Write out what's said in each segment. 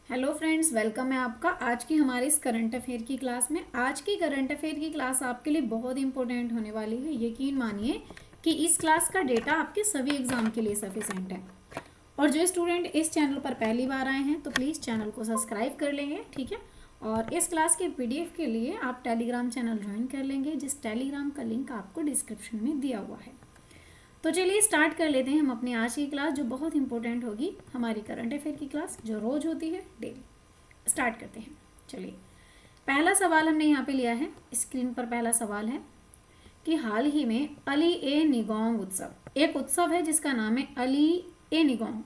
Hello friends, welcome है आपका आज की हमारी इस करंट अफेयर की क्लास में। आज की करंट अफेयर की क्लास आपके लिए बहुत इंपॉर्टेंट होने वाली है। यकीन मानिए कि इस क्लास का डेटा आपके सभी एग्जाम के लिए सफिशेंट है। और जो स्टूडेंट इस चैनल पर पहली बार आए हैं तो प्लीज़ चैनल को सब्सक्राइब कर लेंगे, ठीक है। और इस क्लास के पीडीएफ के लिए आप टेलीग्राम चैनल ज्वाइन कर लेंगे, जिस टेलीग्राम का लिंक आपको डिस्क्रिप्शन में दिया हुआ है। तो चलिए स्टार्ट कर लेते हैं हम अपनी आज की क्लास, जो बहुत इंपॉर्टेंट होगी, हमारी करंट अफेयर की क्लास जो रोज होती है डेली। स्टार्ट करते हैं। चलिए, पहला सवाल हमने यहाँ पे लिया है, स्क्रीन पर पहला सवाल है कि हाल ही में अली ए निगोंग उत्सव, एक उत्सव है जिसका नाम है अली ए निगोंग,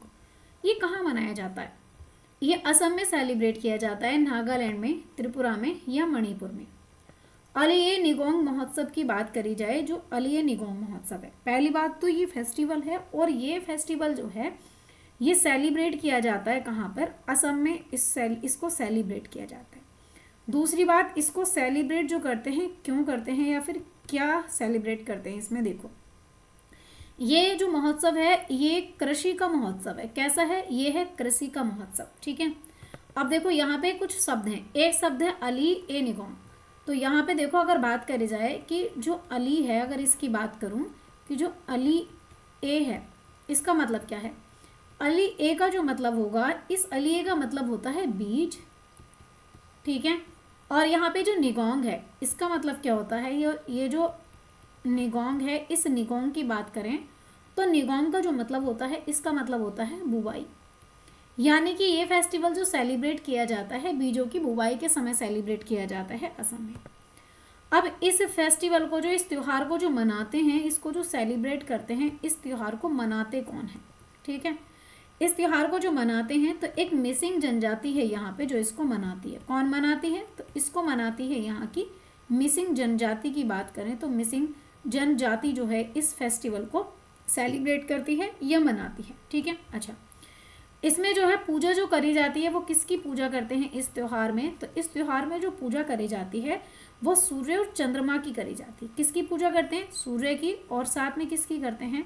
ये कहाँ मनाया जाता है? ये असम में सेलिब्रेट किया जाता है, नागालैंड में, त्रिपुरा में या मणिपुर में। अली ए निगोंग महोत्सव की बात करी जाए, जो अली ए निगोंग महोत्सव है, पहली बात तो ये फेस्टिवल है, और ये फेस्टिवल जो है ये सेलिब्रेट किया जाता है कहाँ पर? असम में इसको सेलिब्रेट किया जाता है। दूसरी बात, इसको सेलिब्रेट जो करते हैं, क्यों करते हैं या फिर क्या सेलिब्रेट करते हैं, इसमें देखो, ये जो महोत्सव है ये कृषि का महोत्सव है। कैसा है? ये है कृषि का महोत्सव, ठीक है। अब देखो यहाँ पे कुछ शब्द हैं, एक शब्द है अली ए निगोंग। तो यहाँ पे देखो, अगर बात करी जाए कि जो अली है, अगर इसकी बात करूँ कि जो अली ए है, इसका मतलब क्या है? अली ए का जो मतलब होगा, इस अली ए का मतलब होता है बीज, ठीक है। और यहाँ पे जो निगोंग है, इसका मतलब क्या होता है? ये जो निगोंग है, इस निगोंग की बात करें तो निगोंग का जो मतलब होता है, इसका मतलब होता है बुवाई। यानी कि ये फेस्टिवल जो सेलिब्रेट किया जाता है, बीजों की बुवाई के समय सेलिब्रेट किया जाता है असम में। अब इस फेस्टिवल को, जो इस त्यौहार को जो मनाते हैं, इसको जो सेलिब्रेट करते हैं, इस त्यौहार को मनाते कौन है? ठीक है, इस त्यौहार को जो मनाते हैं तो एक मिसिंग जनजाति है यहाँ पे जो इसको मनाती है। कौन मनाती है? तो इसको मनाती है यहाँ की मिसिंग जनजाति की बात करें तो मिसिंग जनजाति जो है इस फेस्टिवल को सेलिब्रेट करती है या मनाती है, ठीक है। अच्छा, इसमें जो है पूजा जो करी जाती है, वो किसकी पूजा करते हैं इस त्यौहार में? तो इस त्यौहार में जो पूजा करी जाती है वो सूर्य और चंद्रमा की करी जाती है। किसकी पूजा करते हैं? सूर्य की, और साथ में किसकी करते हैं?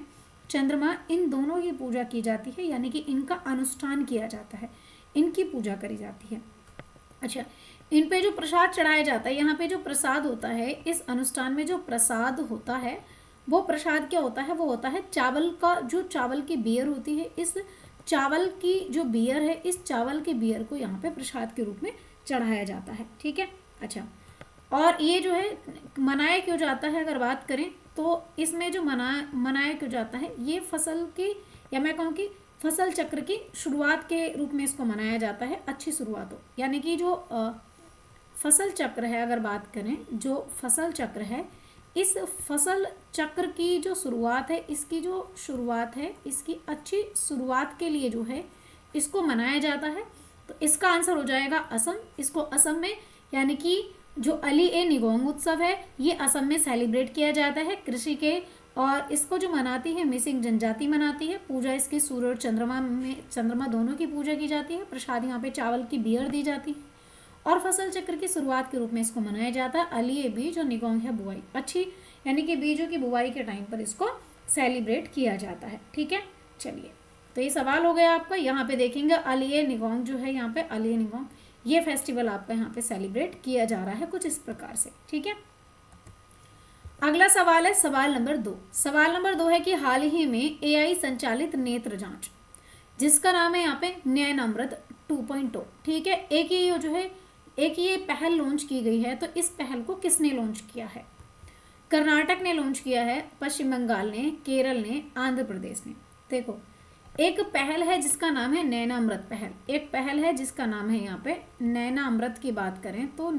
चंद्रमा। इन दोनों की पूजा की जाती है, यानी कि इनका अनुष्ठान किया जाता है, इनकी पूजा करी जाती है। अच्छा, इन पे जो प्रसाद चढ़ाया जाता है, यहाँ पे जो प्रसाद होता है, इस अनुष्ठान में जो प्रसाद होता है, वो प्रसाद क्या होता है? वो होता है चावल का, जो चावल की बियर होती है, इस चावल की जो बियर है, इस चावल के बियर को यहाँ पे प्रसाद के रूप में चढ़ाया जाता है, ठीक है। अच्छा, और ये जो है मनाया क्यों जाता है, अगर बात करें तो इसमें जो मनाया क्यों जाता है, ये फसल की, या मैं कहूँ कि फसल चक्र की शुरुआत के रूप में इसको मनाया जाता है, अच्छी शुरुआत हो। यानी कि जो फसल चक्र है, अगर बात करें जो फसल चक्र है, इस फसल चक्र की जो शुरुआत है, इसकी जो शुरुआत है, इसकी अच्छी शुरुआत के लिए जो है इसको मनाया जाता है। तो इसका आंसर हो जाएगा असम। इसको असम में, यानी कि जो अली ए निगोंग उत्सव है, ये असम में सेलिब्रेट किया जाता है कृषि के, और इसको जो मनाती है मिसिंग जनजाति मनाती है। पूजा इसकी सूर्य और चंद्रमा दोनों की पूजा की जाती है। प्रसाद यहाँ पे चावल की बियर दी जाती है, और फसल चक्र की शुरुआत के रूप में इसको मनाया जाता है। अली ए बीज और निगोंग है बुआई, अच्छी, यानी कि बीजों की बुआई के टाइम पर इसको सेलिब्रेट किया जाता है, ठीक है। चलिए, तो ये सवाल हो गया आपका। यहाँ पे देखेंगे अली ए निगोंग जो है, यहाँ पे अली ए निगोंग, ये फेस्टिवल आपका यहाँ पे सेलिब्रेट किया जा रहा है कुछ इस प्रकार से, ठीक है। अगला सवाल है सवाल नंबर 2। सवाल नंबर 2 है कि हाल ही में एआई संचालित नेत्र जांच, जिसका नाम है यहाँ पे नयनामृत 2.0, ठीक है। एक ये पहल लॉन्च की गई है। तो इस पहल को किसने लॉन्च किया है? कर्नाटक ने लॉन्च किया है, पश्चिम बंगाल ने, केरल ने, आंध्र प्रदेश ने। देखो, एक पहल है जिसका नाम है नैनामृत पहल, एक पहल है जिसका नाम है यहाँ पे नैनामृत की बात करें तो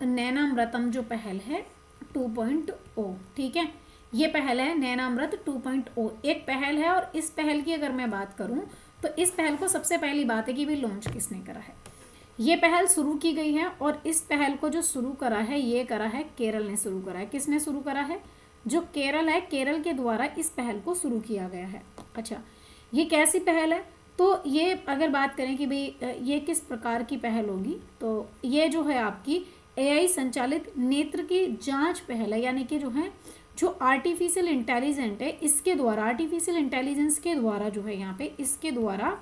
नैनामृतम जो पहल है 2.0, ठीक है। ये पहल है नैनामृत 2.0, एक पहल है। और इस पहल की अगर मैं बात करूं तो इस पहल को सबसे पहली बात है कि भी लॉन्च किसने करा है। ये पहल शुरू की गई है, और इस पहल को जो शुरू करा है, ये करा है केरल ने शुरू करा है। किसने शुरू करा है? जो केरल है, केरल के द्वारा इस पहल को शुरू किया गया है। अच्छा, ये कैसी पहल है? तो ये अगर बात करें कि भाई ये किस प्रकार की पहल होगी, तो ये जो है आपकी एआई संचालित नेत्र की जांच पहल है। यानी कि जो है, जो आर्टिफिशियल इंटेलिजेंस है, इसके द्वारा, आर्टिफिशियल इंटेलिजेंस के द्वारा जो है यहाँ पे, इसके द्वारा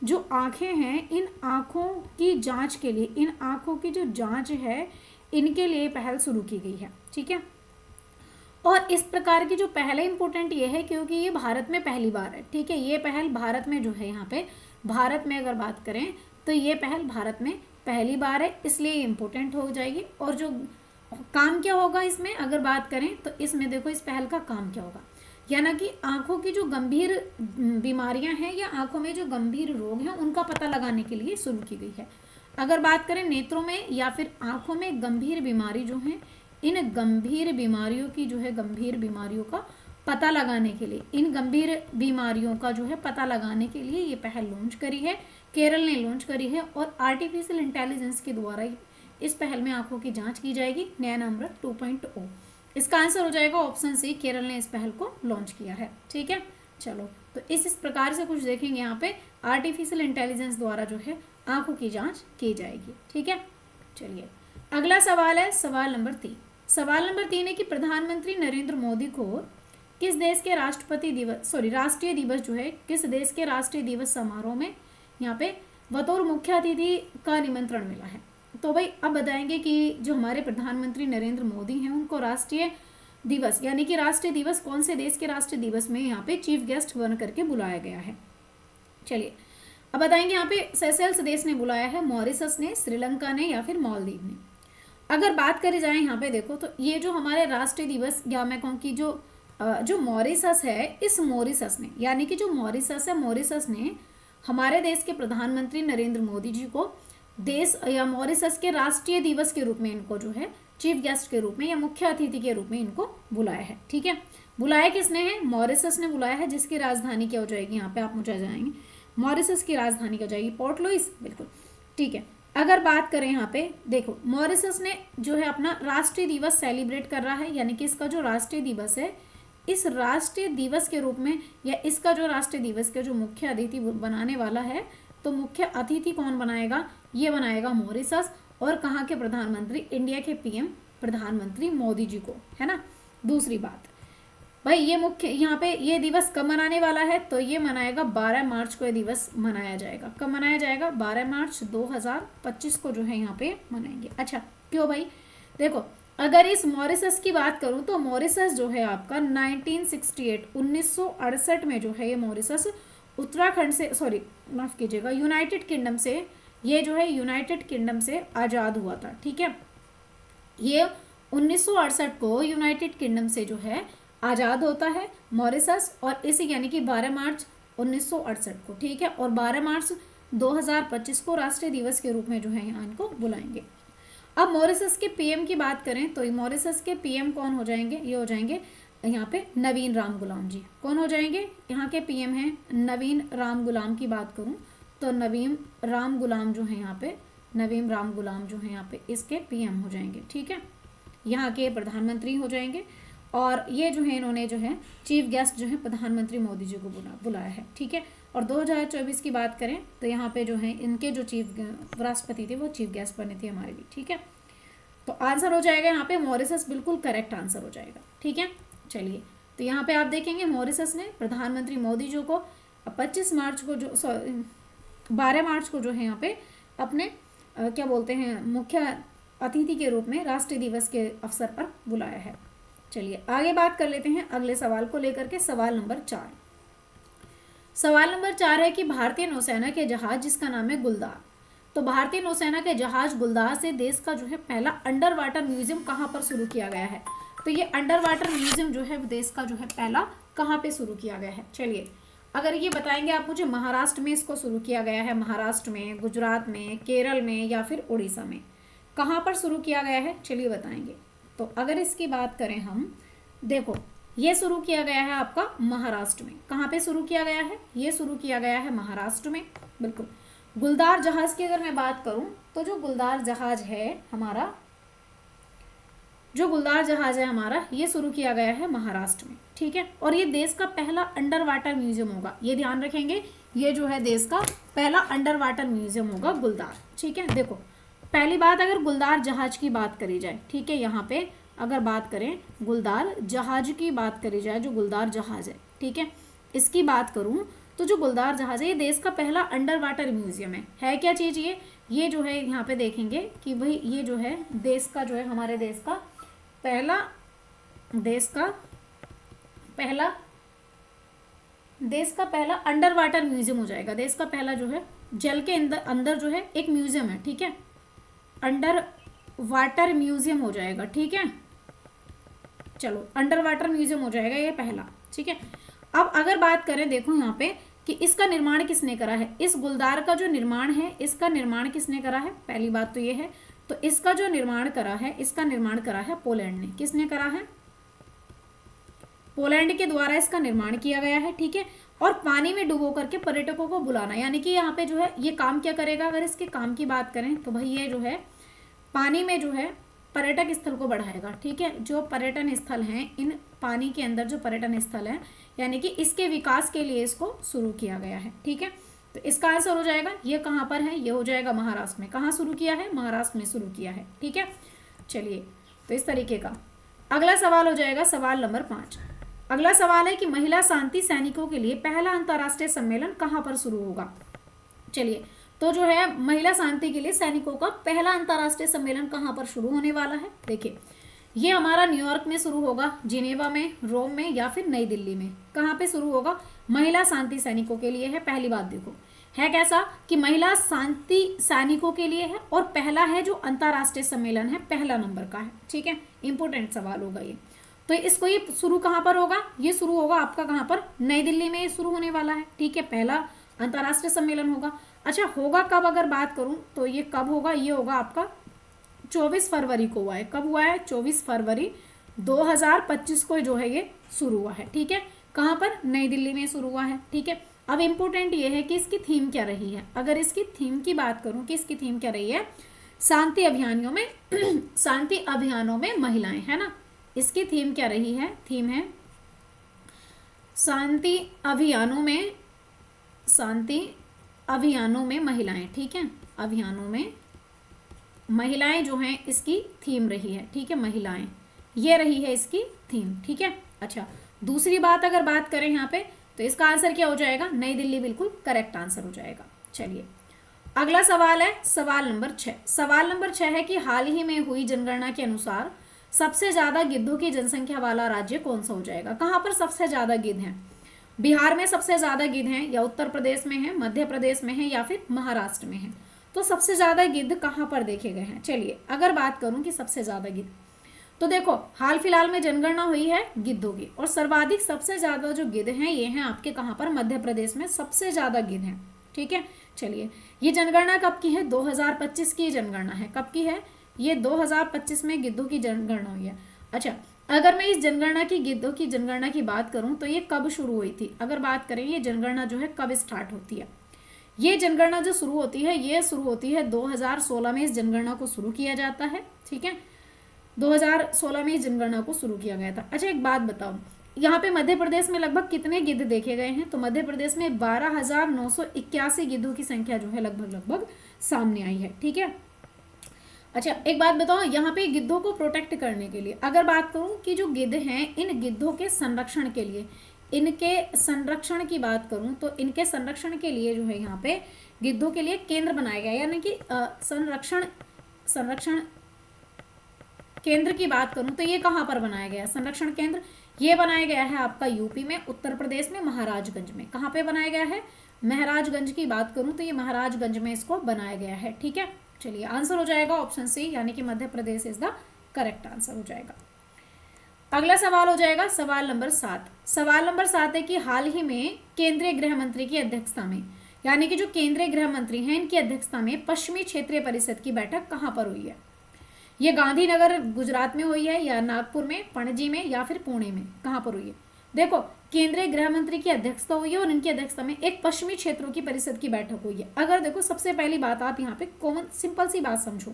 जो आँखें हैं, इन आँखों की जांच के लिए, इन आँखों की जो जांच है इनके लिए पहल शुरू की गई है। ठीक है, और इस प्रकार की जो पहल है इम्पोर्टेंट ये है क्योंकि ये भारत में पहली बार है। ठीक है, ये पहल भारत में जो है, यहाँ पे भारत में अगर बात करें तो ये पहल भारत में पहली बार है, इसलिए इम्पोर्टेंट हो जाएगी। और जो काम क्या होगा इसमें अगर बात करें तो इसमें देखो इस पहल का काम क्या होगा, यानी कि आंखों की जो गंभीर बीमारियां हैं या आंखों में जो गंभीर रोग हैं उनका पता लगाने के लिए शुरू की गई है। अगर बात करें नेत्रों में या फिर आंखों में गंभीर बीमारी जो है, इन गंभीर बीमारियों की जो है, गंभीर बीमारियों का पता लगाने के लिए, इन गंभीर बीमारियों का जो है पता लगाने के लिए ये पहल लॉन्च करी है, केरल ने लॉन्च करी है। और आर्टिफिशियल इंटेलिजेंस के द्वारा इस पहल में आंखों की जांच की जाएगी, नया नंबर 2.0। इसका आंसर हो जाएगा ऑप्शन सी, केरल ने इस पहल को लॉन्च किया है। ठीक है, चलो तो इस प्रकार से कुछ देखेंगे यहाँ पे आर्टिफिशियल इंटेलिजेंस द्वारा जो है आंखों की जांच की जाएगी। ठीक है, चलिए अगला सवाल है सवाल नंबर 3। सवाल नंबर 3 है कि प्रधानमंत्री नरेंद्र मोदी को किस देश के राष्ट्रीय दिवस जो है, किस देश के राष्ट्रीय दिवस समारोह में यहाँ पे बतौर मुख्य अतिथि का निमंत्रण मिला है। तो भाई अब बताएंगे कि जो हमारे प्रधानमंत्री नरेंद्र मोदी हैं उनको राष्ट्रीय दिवस यानी कि राष्ट्रीय दिवस कौन से देश के राष्ट्रीय दिवस में यहाँ पे चीफ गेस्ट बन करके बुलाया गया है। चलिए अब बताएंगे, यहाँ पे सेशेल्स देश ने बुलाया है, मॉरिशस ने, श्रीलंका ने या फिर मालदीव ने। अगर बात करी जाए यहाँ पे देखो तो ये जो हमारे राष्ट्रीय दिवस या मैं कहूँ कि जो मॉरिशस है, इस मॉरिशस ने यानी कि जो मॉरिशस है, मॉरिशस ने हमारे देश के प्रधानमंत्री नरेंद्र मोदी जी को देश या मॉरिशस के राष्ट्रीय दिवस के रूप में इनको जो है चीफ गेस्ट के रूप में या मुख्य अतिथि के रूप में इनको बुलाया है। ठीक है, बुलाया किसने है? मॉरिशस ने बुलाया है, जिसकी राजधानी क्या हो जाएगी, यहाँ पे आप मुझे जाएंगे, मॉरिशस की राजधानी क्या हो जाएगी, पोर्ट लुइस। बिल्कुल ठीक है। अगर बात करें यहाँ पे देखो, मॉरिशस ने जो है अपना राष्ट्रीय दिवस सेलिब्रेट कर रहा है, यानी कि इसका जो राष्ट्रीय दिवस है, इस राष्ट्रीय दिवस के रूप में या इसका जो राष्ट्रीय दिवस के जो मुख्य अतिथि बनाने वाला है, तो मुख्य अतिथि कौन बनाएगा? ये बनाएगा मॉरिशस। और कहाँ के प्रधानमंत्री? इंडिया के पीएम प्रधानमंत्री मोदी जी को, है ना। दूसरी बात भाई, ये मुख्य यहाँ पे ये दिवस कब मनाने वाला है? तो ये मनाएगा 12 मार्च को, ये दिवस मनाया जाएगा। कब मनाया जाएगा? 12 मार्च 2025 को जो है यहाँ पे मनाएंगे। अच्छा क्यों भाई? देखो अगर इस मॉरिशस की बात करूं तो मॉरिशस जो है आपका 1968 में जो है ये मॉरिशस उत्तराखंड से, सॉरी माफ कीजिएगा, यूनाइटेड किंगडम से, ये जो है यूनाइटेड किंगडम से आज़ाद हुआ था। ठीक है, ये 1968 को यूनाइटेड किंगडम से जो है आज़ाद होता है मॉरिशस, और इसी यानी कि 12 मार्च 1968 को। ठीक है, और 12 मार्च 2025 को राष्ट्रीय दिवस के रूप में जो है यहाँ इनको बुलाएंगे। अब मॉरिशस के पीएम की बात करें तो मॉरिशस के पीएम कौन हो जाएंगे? ये हो जाएंगे यहाँ पे नवीन राम गुलाम जी। कौन हो जाएंगे? यहाँ के पीएम हैं नवीन राम गुलाम। की बात करूँ तो नवीन राम गुलाम जो है यहाँ पे, नवीन राम गुलाम जो है यहाँ पे इसके पीएम हो जाएंगे। ठीक है, यहाँ के प्रधानमंत्री हो जाएंगे। और ये जो है इन्होंने जो है चीफ गेस्ट जो है प्रधानमंत्री मोदी जी को बुलाया है। ठीक है, और 2024 की बात करें तो यहाँ पे जो है इनके जो चीफ राष्ट्रपति थे वो चीफ गेस्ट बने थे हमारे भी। ठीक है, तो आंसर हो जाएगा यहाँ पे मॉरिशस, बिल्कुल करेक्ट आंसर हो जाएगा। ठीक है, चलिए तो यहाँ पे आप देखेंगे मॉरिशस ने प्रधानमंत्री मोदी जी को 25 मार्च को जो 12 मार्च को जो है यहाँ पे अपने क्या बोलते हैं मुख्य अतिथि के रूप में राष्ट्रीय दिवस के अवसर पर बुलाया है। चलिए आगे बात कर लेते हैं अगले सवाल को लेकर के, सवाल नंबर 4। सवाल नंबर 4 है कि भारतीय नौसेना के जहाज जिसका नाम है गुलदार, तो भारतीय नौसेना के जहाज गुलदार से देश का जो है पहला अंडर वाटर म्यूजियम कहाँ पर शुरू किया गया है? तो ये अंडर वाटर म्यूजियम जो है देश का जो है पहला कहाँ पे शुरू किया गया है? चलिए अगर ये बताएंगे आप मुझे, महाराष्ट्र में इसको शुरू किया गया है, महाराष्ट्र में, गुजरात में, केरल में या फिर उड़ीसा में, कहाँ पर शुरू किया गया है? चलिए बताएंगे। तो अगर इसकी बात करें हम, देखो ये शुरू किया गया है आपका महाराष्ट्र में। कहाँ पे शुरू किया गया है? ये शुरू किया गया है महाराष्ट्र में। बिल्कुल। गुलदार जहाज की अगर मैं बात करूं तो जो गुलदार जहाज है हमारा, जो गुलदार जहाज है हमारा, ये शुरू किया गया है महाराष्ट्र में। ठीक है, और ये देश का पहला अंडर वाटर म्यूजियम होगा, ये ध्यान रखेंगे, ये जो है देश का पहला अंडर वाटर म्यूजियम होगा गुलदार। ठीक है, देखो पहली बात अगर गुलदार जहाज की बात करी जाए, ठीक है, यहाँ पे अगर बात करें गुलदार जहाज की बात करी जाए, जो गुलदार जहाज है, ठीक है, इसकी बात करूं तो जो गुलदार जहाज है ये देश का पहला अंडर वाटर म्यूजियम है क्या चीज़ ये जो है यहाँ पे देखेंगे कि भाई ये जो है देश का जो है हमारे देश का पहला अंडर वाटर म्यूजियम हो जाएगा। देश का पहला जो है जल के अंदर जो है एक म्यूजियम है, ठीक है, अंडर वाटर म्यूजियम हो जाएगा, ठीक है। चलो अंडर वाटर म्यूजियम हो जाएगा ये पहला, ठीक है। अब अगर बात करें देखो यहाँ पे कि इसका निर्माण किसने करा है, इस गुलदार का जो निर्माण है इसका निर्माण किसने करा है, पहली बात तो ये है। तो इसका जो निर्माण करा है, इसका निर्माण करा है पोलैंड ने। किसने करा है? पोलैंड के द्वारा इसका निर्माण किया गया है, ठीक है। और पानी में डुबो करके पर्यटकों को बुलाना, यानी कि यहाँ पे जो है ये काम क्या करेगा, अगर इसके काम की बात करें तो भाई ये जो है पानी में जो है पर्यटक स्थल को बढ़ाएगा, ठीक है। जो पर्यटन स्थल हैं, इन पानी के अंदर जो पर्यटन स्थल हैं, यानी कि इसके विकास के लिए इसको शुरू किया गया है, ठीक है। तो इसका आंसर हो जाएगा, ये कहाँ पर है, ये हो जाएगा महाराष्ट्र में। कहाँ शुरू किया है? महाराष्ट्र में शुरू किया है, ठीक है। चलिए, तो इस तरीके का अगला सवाल हो जाएगा सवाल नंबर 5। अगला सवाल है कि महिला शांति सैनिकों के लिए पहला अंतर्राष्ट्रीय सम्मेलन कहाँ पर शुरू होगा। चलिए, तो जो है महिला शांति के लिए सैनिकों का पहला अंतर्राष्ट्रीय सम्मेलन कहाँ पर शुरू होने वाला है। देखिए, ये हमारा न्यूयॉर्क में शुरू होगा, जिनेवा में, रोम में या फिर नई दिल्ली में। कहाँ पे शुरू होगा? महिला शांति सैनिकों के लिए है। पहली बात देखो है कैसा कि महिला शांति सैनिकों के लिए है और पहला है जो अंतर्राष्ट्रीय सम्मेलन है, पहला नंबर का है, ठीक है। इंपोर्टेंट सवाल होगा ये। तो इसको ये शुरू कहाँ पर होगा? ये शुरू होगा आपका कहाँ पर? नई दिल्ली में ये शुरू होने वाला है, ठीक है। पहला अंतर्राष्ट्रीय सम्मेलन होगा। अच्छा, होगा कब अगर बात करूं तो ये कब होगा? ये होगा आपका 24 फरवरी को हुआ है। कब हुआ है? 24 फरवरी 2025 को जो है ये शुरू हुआ है, ठीक है। कहाँ पर? नई दिल्ली में शुरू हुआ है, ठीक है। अब इम्पोर्टेंट ये है कि इसकी थीम क्या रही है। अगर इसकी थीम की बात करूं कि इसकी थीम क्या रही है, शांति अभियानों में शांति अभियानों में महिलाएं, है ना। इसकी थीम क्या रही है? थीम है शांति अभियानों में महिलाएं, ठीक है। अभियानों में महिलाएं जो हैं इसकी थीम रही है, ठीक है। महिलाएं, ये रही है इसकी थीम, ठीक है। अच्छा, दूसरी बात अगर बात करें यहाँ पे तो इसका आंसर क्या हो जाएगा? नई दिल्ली बिल्कुल करेक्ट आंसर हो जाएगा। चलिए, अगला सवाल है सवाल नंबर 6। सवाल नंबर 6 है कि हाल ही में हुई जनगणना के अनुसार सबसे ज्यादा गिद्धों की जनसंख्या वाला राज्य कौन सा हो जाएगा। कहाँ पर सबसे ज्यादा गिद्ध हैं? बिहार में सबसे ज्यादा गिद्ध हैं, या उत्तर प्रदेश में है, मध्य प्रदेश में है, या फिर महाराष्ट्र में है। तो सबसे ज्यादा गिद्ध कहाँ पर देखे गए हैं? चलिए, अगर बात करूं कि सबसे ज्यादा गिद्ध, तो देखो हाल फिलहाल में जनगणना हुई है गिद्धों की, और सर्वाधिक सबसे ज्यादा जो गिद्ध हैं ये हैं आपके कहाँ पर? मध्य प्रदेश में सबसे ज्यादा गिद्ध हैं, ठीक है। चलिए, ये जनगणना कब की है? 2025 की जनगणना है। कब की है? ये 2025 में गिद्धों की जनगणना हुई है। अच्छा, अगर मैं इस जनगणना की गिद्धों की जनगणना की बात करूं तो ये कब शुरू हुई थी? अगर बात करें ये जनगणना जो है कब स्टार्ट होती है, ये जनगणना जो शुरू होती है ये शुरू होती है 2016 में। इस जनगणना को शुरू किया जाता है, ठीक है। 2016 में इस जनगणना को शुरू किया गया था। अच्छा, एक बात बताओ, यहाँ पे मध्य प्रदेश में लगभग कितने गिद्ध देखे गए हैं? तो मध्य प्रदेश में 12,981 गिद्धों की संख्या जो है लगभग सामने आई है, ठीक है। अच्छा, एक बात बताओ, यहाँ पे गिद्धों को प्रोटेक्ट करने के लिए अगर बात करूँ कि जो गिद्ध हैं इन गिद्धों के संरक्षण के लिए, इनके संरक्षण की बात करूँ तो इनके संरक्षण के लिए जो है यहाँ पे गिद्धों के लिए केंद्र बनाया गया, यानी कि संरक्षण केंद्र की बात करूँ तो ये कहाँ पर बनाया गया? संरक्षण केंद्र ये बनाया गया है आपका यूपी में, उत्तर प्रदेश में, महाराजगंज में। कहाँ पे बनाया गया है? महाराजगंज की बात करूँ तो ये महाराजगंज में इसको बनाया गया है, ठीक है। चलिए, आंसर हो जाएगा ऑप्शन सी, यानी कि Madhya Pradesh is the correct answer हो जाएगा। अगला सवाल हो जाएगा सवाल नंबर 7। सवाल नंबर 7 है कि हाल ही में केंद्रीय गृह मंत्री की अध्यक्षता में, यानी कि जो केंद्रीय गृह मंत्री हैं इनकी अध्यक्षता में पश्चिमी क्षेत्रीय परिषद की बैठक कहाँ पर हुई है? ये गांधीनगर गुजरात में हुई है, या नागपुर में, पणजी में, या फिर पुणे में? कहाँ पर हुई है? देखो, केंद्रीय गृह मंत्री की अध्यक्षता हुई है और इनकी अध्यक्षता में एक पश्चिमी क्षेत्रों की परिषद की बैठक हुई है। अगर देखो, सबसे पहली बात आप यहाँ पे कॉमन सिंपल सी बात समझो।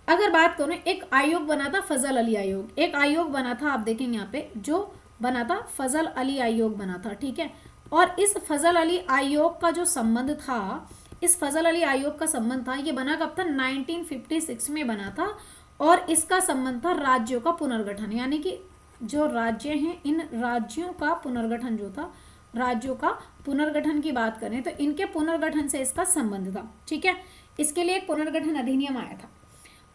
अगर बात करो, एक आयोग बना था फजल अली आयोग, एक आयोग बना था, आप देखेंगे यहाँ पे जो बना था फजल अली आयोग बना था, ठीक है। और इस फजल अली आयोग का जो संबंध था, इस फजल अली आयोग का संबंध था, ये बना कब था? 1956 में बना था, और इसका संबंध था राज्यों का पुनर्गठन, यानी कि जो राज्य हैं इन राज्यों का पुनर्गठन जो था राज्यों का पुनर्गठन की बात करें तो इनके पुनर्गठन से इसका संबंध था, ठीक है। इसके लिए एक पुनर्गठन अधिनियम आया था।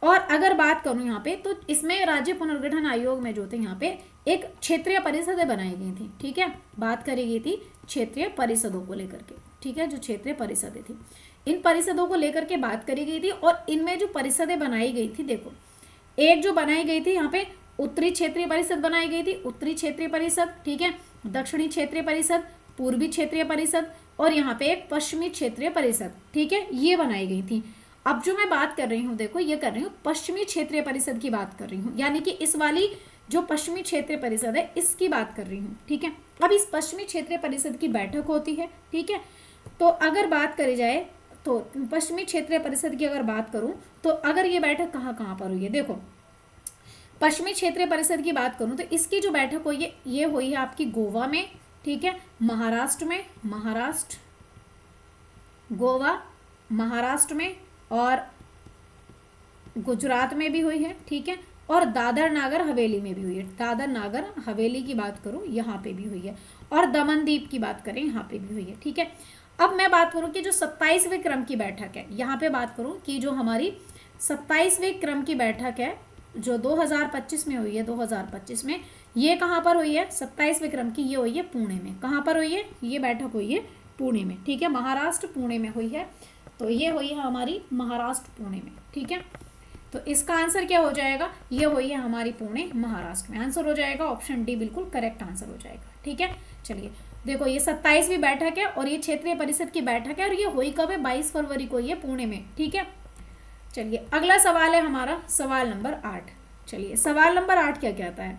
और अगर बात करूं यहाँ पे तो इसमें राज्य पुनर्गठन आयोग में जो थे यहाँ पे एक क्षेत्रीय परिषदें बनाई गई थी, ठीक है। बात करी गई थी क्षेत्रीय परिषदों को लेकर के, ठीक है। जो क्षेत्रीय परिषदें थी, इन परिषदों को लेकर के बात करी गई थी। और इनमें जो परिषदें बनाई गई थी, देखो एक जो बनाई गई थी यहाँ पे उत्तरी क्षेत्रीय परिषद बनाई गई थी, उत्तरी क्षेत्रीय परिषद, ठीक है। दक्षिणी क्षेत्रीय परिषद, पूर्वी क्षेत्रीय परिषद और यहाँ पे एक पश्चिमी क्षेत्रीय परिषद, ठीक है, ये बनाई गई थी। अब जो मैं बात कर रही हूँ, देखो ये कर रही हूँ पश्चिमी क्षेत्रीय परिषद की बात कर रही हूँ, यानी कि इस वाली जो पश्चिमी क्षेत्रीय परिषद है इसकी बात कर रही हूँ, ठीक है। अब इस पश्चिमी क्षेत्रीय परिषद की बैठक होती है, ठीक है। तो अगर बात करी जाए तो पश्चिमी क्षेत्रीय परिषद की अगर बात करूं तो अगर ये बैठक कहाँ कहाँ पर हुई है, देखो पश्चिमी क्षेत्रीय परिषद की बात करूं तो इसकी जो बैठक हुई है ये हुई है आपकी गोवा में, ठीक है, महाराष्ट्र में, महाराष्ट्र, गोवा, महाराष्ट्र में और गुजरात में भी हुई है, ठीक है। और दादर नागर हवेली में भी हुई है। दादर नागर हवेली की बात करूं यहाँ पे भी हुई है। और दमन दीप की बात करें यहाँ पे भी हुई है, ठीक है। अब मैं बात करूं कि जो 27वें क्रम की बैठक है, यहाँ पे बात करूं कि जो हमारी 27वें क्रम की बैठक है जो 2025 में हुई है, 2025 में ये कहाँ पर हुई है, 27वें क्रम की ये हुई है पुणे में। कहाँ पर हुई है ये बैठक, हुई है पुणे में, ठीक है, महाराष्ट्र पुणे में हुई है। तो ये हुई है हमारी महाराष्ट्र पुणे में, ठीक है। तो इसका आंसर क्या हो जाएगा, ये हुई है हमारी पुणे महाराष्ट्र में। आंसर हो जाएगा ऑप्शन डी, बिल्कुल करेक्ट आंसर हो जाएगा, ठीक है। चलिए देखो ये 27वीं बैठक है और ये क्षेत्रीय परिषद की बैठक है और ये हुई कब है, 22 फरवरी को ये पुणे में, ठीक है। चलिए अगला सवाल है हमारा सवाल नंबर 8। चलिए सवाल नंबर 8 क्या कहता है,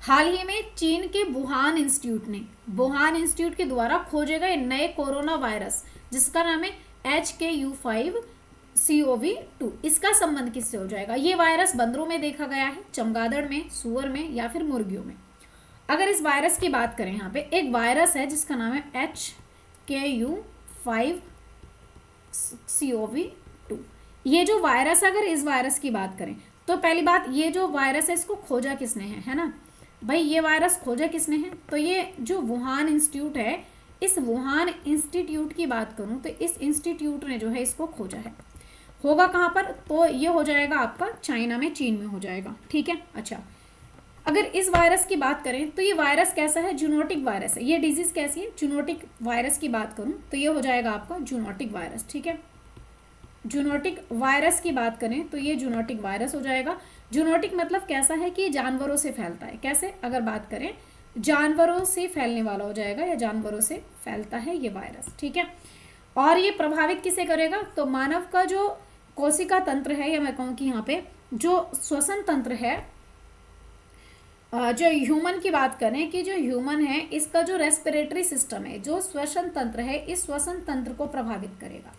हाल ही में चीन के वुहान इंस्टीट्यूट के द्वारा खोजे गए नए कोरोना वायरस जिसका नाम है HKU5CoV2, इसका संबंध किससे हो जाएगा। ये वायरस बंदरों में देखा गया है, चमगादड़ में, सुअर में या फिर मुर्गियों में। अगर इस वायरस की बात करें, यहाँ पे एक वायरस है जिसका नाम है HKU5CoV2। ये जो वायरस, अगर इस वायरस की बात करें तो पहली बात, ये जो वायरस है इसको खोजा किसने है ना भाई, ये वायरस खोजा किसने है, तो ये जो वुहान इंस्टीट्यूट है, इस वुहान इंस्टीट्यूट की बात करूं तो इस इंस्टीट्यूट ने जो है इसको खोजा है। होगा कहाँ पर, तो ये हो जाएगा आपका चाइना में, चीन में हो जाएगा, ठीक है। अच्छा अगर इस वायरस की बात करें तो ये वायरस कैसा है, जूनोटिक वायरस है। ये डिजीज कैसी है, जूनोटिक वायरस की बात करूं तो ये हो जाएगा आपका जूनोटिक वायरस, ठीक है। जूनोटिक वायरस की बात करें तो ये जूनोटिक वायरस हो जाएगा। जूनोटिक मतलब कैसा है कि जानवरों से फैलता है। कैसे, अगर बात करें जानवरों से फैलने वाला हो जाएगा या जानवरों से फैलता है ये वायरस, ठीक है। और ये प्रभावित किसे करेगा, तो मानव का जो कोशिका तंत्र है, या मैं कहूँ कि यहाँ पे जो श्वसन तंत्र है, जो ह्यूमन की बात करें कि जो ह्यूमन है इसका जो रेस्पिरेटरी सिस्टम है, जो श्वसन तंत्र है, इस श्वसन तंत्र को प्रभावित करेगा।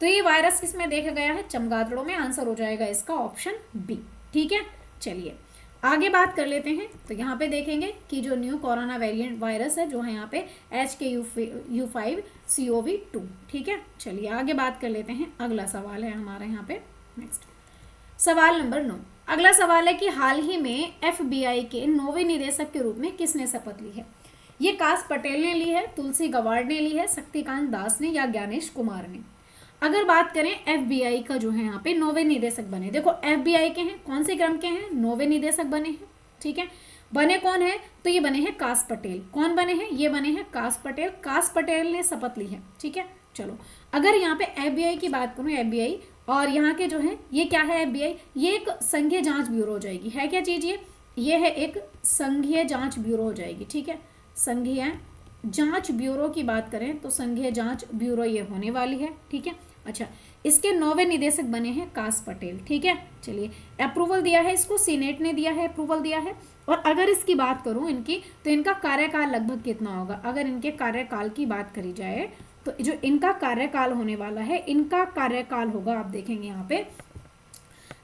तो ये वायरस किसमें देखा गया है, चमगादड़ों में। आंसर हो जाएगा इसका ऑप्शन बी, ठीक है। चलिए आगे बात कर लेते हैं। तो यहाँ पे देखेंगे कि जो न्यू कोरोना वेरिएंट वायरस है जो है यहाँ पे HKU5CoV2, ठीक है। चलिए आगे बात कर लेते हैं। अगला सवाल है हमारा यहाँ पे नेक्स्ट सवाल नंबर 9। अगला सवाल है कि हाल ही में FBI के 9वें निदेशक के रूप में किसने शपथ ली है। ये काश पटेल ने ली है, तुलसी गवाड़ ने ली है, शक्तिकांत दास ने या ज्ञानेश कुमार ने। अगर बात करें FBI का जो है यहाँ पे 9वें निदेशक बने, देखो FBI के हैं, कौन से क्रम के हैं, 9वें निदेशक बने हैं, ठीक है। बने कौन है, तो ये बने हैं काश पटेल। कौन बने हैं, ये बने हैं काश पटेल। काश पटेल ने शपथ ली है, ठीक है। चलो अगर यहाँ पे FBI की बात करूँ, FBI और यहाँ के जो है ये क्या है, FBI ये एक संघीय जांच ब्यूरो हो जाएगी। है क्या चीज, ये है एक संघीय जांच ब्यूरो हो जाएगी, ठीक है। संघीय जांच ब्यूरो की बात करें तो संघीय जांच ब्यूरो ये होने वाली है, ठीक है। अच्छा इसके 9वें निदेशक बने हैं काश पटेल, ठीक है। चलिए अप्रूवल दिया है, इसको सीनेट ने दिया है, अप्रूवल दिया है। और अगर इसकी बात करूं इनकी, तो इनका कार्यकाल लगभग कितना होगा। अगर इनके कार्यकाल की बात करी जाए तो जो इनका कार्यकाल होने वाला है, इनका कार्यकाल होगा, आप देखेंगे यहाँ पे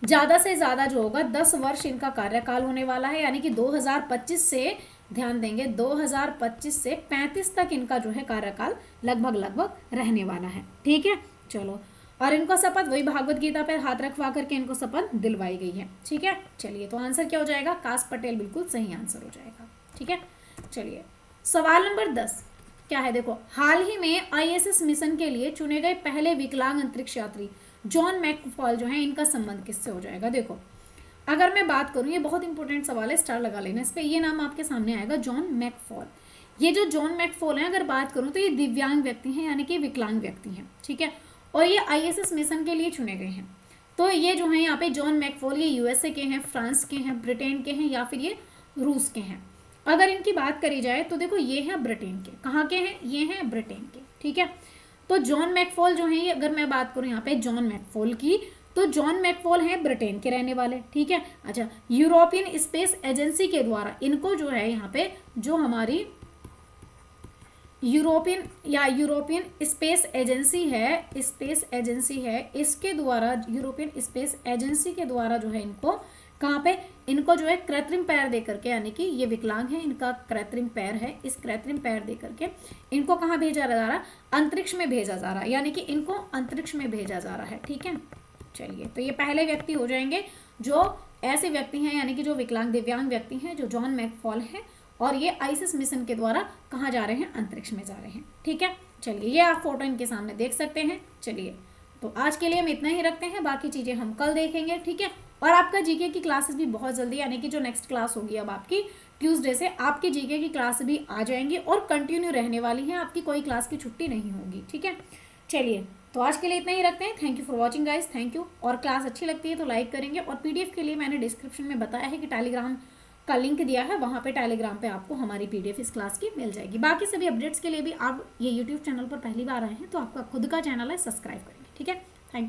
ज्यादा से ज्यादा जो होगा 10 वर्ष इनका कार्यकाल होने वाला है। यानी कि 2025 से, ध्यान देंगे 2025 से 35 तक इनका जो है कार्यकाल लगभग रहने वाला है, ठीक है। चलो और इनको शपथ वही भागवत गीता पर हाथ रखवा करके इनको शपथ दिलवाई गई है, ठीक है। चलिए तो आंसर क्या हो जाएगा, काश पटेल बिल्कुल सही आंसर हो जाएगा, ठीक है। चलिए सवाल नंबर 10 क्या है, देखो, हाल ही में आईएसएस मिशन के लिए चुने गए पहले विकलांग अंतरिक्ष यात्री जॉन मैकफॉल जो है, इनका संबंध किससे हो जाएगा। देखो, अगर मैं बात करूं, ये बहुत इंपॉर्टेंट सवाल है, स्टार लगा लेना इस पे, ये नाम आपके सामने आएगा जॉन मैकफॉल। ये जो जॉन मैकफॉल है, अगर बात करूं तो ये दिव्यांग व्यक्ति हैं, यानी कि विकलांग व्यक्ति हैं, ठीक है, और ये आईएसएस मिशन के लिए चुने गए हैं। तो ये जो है यहाँ पे जॉन मैकफॉल, ये यूएसए के हैं, फ्रांस के हैं, ब्रिटेन के हैं, या फिर ये रूस के हैं। अगर इनकी बात करी जाए तो देखो, ये हैं ब्रिटेन के, कहाँ के हैं, ये हैं ब्रिटेन के, ठीक है। तो जॉन मैकफॉल जो है, ये अगर मैं बात करूँ यहाँ पे जॉन मैकफॉल की, तो जॉन मैकफॉल हैं ब्रिटेन के रहने वाले, ठीक है। अच्छा, यूरोपियन स्पेस एजेंसी के द्वारा इनको जो है यहाँ पे, जो हमारी यूरोपियन स्पेस एजेंसी है, इसके द्वारा, यूरोपियन स्पेस एजेंसी के द्वारा जो है इनको कहाँ पे, इनको जो है कृत्रिम पैर दे करके, यानी कि ये विकलांग है, इनका कृत्रिम पैर है, इस कृत्रिम पैर दे करके इनको कहाँ भेजा जा रहा है, अंतरिक्ष में भेजा जा रहा है, यानी कि इनको अंतरिक्ष में भेजा जा रहा है, ठीक है। चलिए, तो ये पहले व्यक्ति हो जाएंगे जो ऐसे व्यक्ति हैं, यानी कि जो विकलांग दिव्यांग व्यक्ति हैं, जो जॉन मैकफॉल हैं, और ये आईएसएस मिशन के द्वारा कहाँ जा रहे हैं, अंतरिक्ष में जा रहे हैं, ठीक है। चलिए, ये आप फोटो इनके सामने देख सकते हैं। चलिए, तो आज के लिए हम इतना ही रखते हैं, बाकी चीज़ें हम कल देखेंगे, ठीक है। और आपका जीके की क्लासेस भी बहुत जल्दी, यानी कि जो नेक्स्ट क्लास होगी अब आपकी ट्यूसडे से, आपकी जीके की क्लास भी आ जाएंगी और कंटिन्यू रहने वाली है, आपकी कोई क्लास की छुट्टी नहीं होगी, ठीक है। चलिए, तो आज के लिए इतना ही रखते हैं। Thank you for watching guys, thank you. और क्लास अच्छी लगती है तो लाइक करेंगे, और पीडीएफ के लिए मैंने डिस्क्रिप्शन में बताया है कि टेलीग्राम का लिंक दिया है, वहाँ पे टेलीग्राम पे आपको हमारी पीडीएफ इस क्लास की मिल जाएगी। बाकी सभी अपडेट्स के लिए भी आप ये यूट्यूब चैनल पर पहली बार आए हैं तो आपका खुद का चैनल है, सब्सक्राइब करेंगे, ठीक है। Thank you.